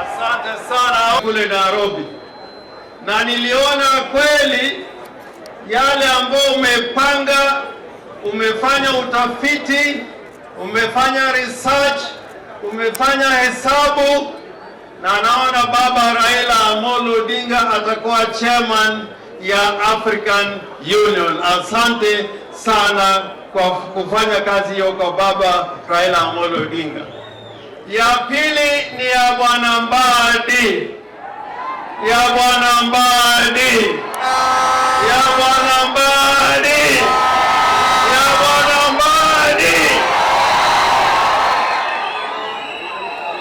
Asante sana kule Nairobi, na niliona kweli yale ambayo umepanga, umefanya utafiti, umefanya research, umefanya hesabu, na naona baba Raila Amolo Odinga atakuwa chairman ya African Union. Asante sana kwa kufanya kazi hiyo kwa baba Raila Amolo Odinga. Ya pili ni ya Bwana Mbadi. Ya Bwana Mbadi. Ya Bwana Mbadi. Ya Bwana Mbadi.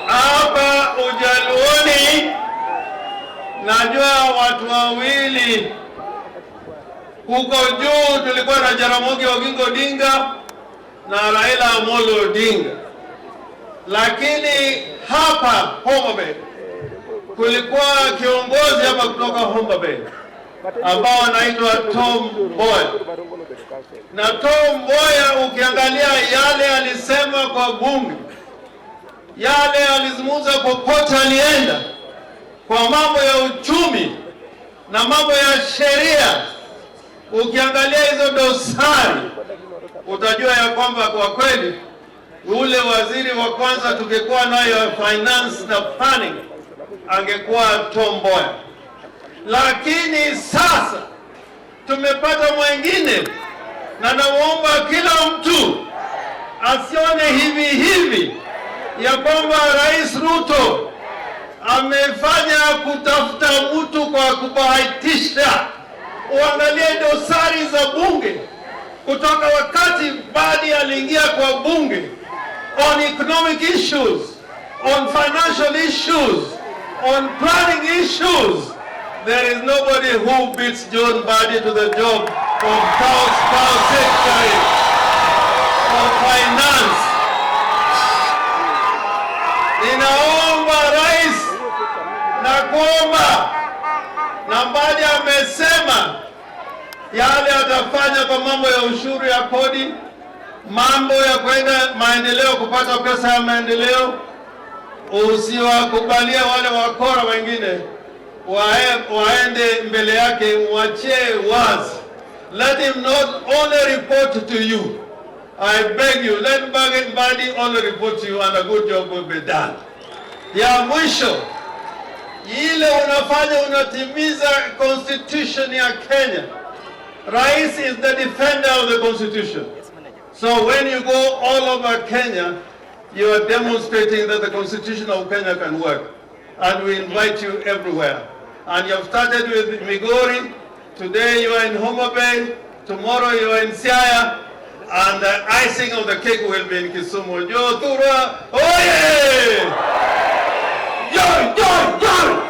Hapa Ujaluoni najua watu wawili huko juu, tulikuwa na Jaramogi Oginga Odinga na Raila Amolo Odinga, lakini hapa Homa Bay kulikuwa kiongozi hapa kutoka Homa Bay ambao anaitwa Tom Mboya. Na Tom Mboya ukiangalia yale alisema kwa bunge, yale alizungumza popote alienda, kwa mambo ya uchumi na mambo ya sheria, ukiangalia hizo dosari utajua ya kwamba kwa kweli ule waziri wa kwanza tungekuwa nayo finance na planning angekuwa Tom Mboya. Lakini sasa tumepata mwingine, na naomba kila mtu asione hivi hivi ya kwamba Rais Ruto amefanya kutafuta mtu kwa kubahatisha. Uangalie dosari za bunge kutoka wakati Mbadi aliingia kwa bunge, on economic issues, on financial issues, on planning issues. There is nobody who beats John Mbadi to the job of Power Secretary of Finance. Ninaomba rais na kuomba, na Mbadi amesema yale atafanya kwa mambo ya ushuru ya kodi, mambo ya kwenda maendeleo, kupata pesa ya maendeleo. Usiwakubalia wale wakora wengine waende mbele yake, mwachie wazi. Let him not only report to you. I beg you, let Mbadi only report to you and a good job will be done. Ya mwisho, ile unafanya unatimiza constitution ya Kenya. Rais is the defender of the constitution. So when you go all over Kenya, you are demonstrating that the constitution of Kenya can work. And we invite you everywhere. And you have started with Migori. Today you are in Homa Bay. Tomorrow you are in Siaya. And the icing of the cake will be in Kisumu. Joe Tura, oye! Joy, joy, joy!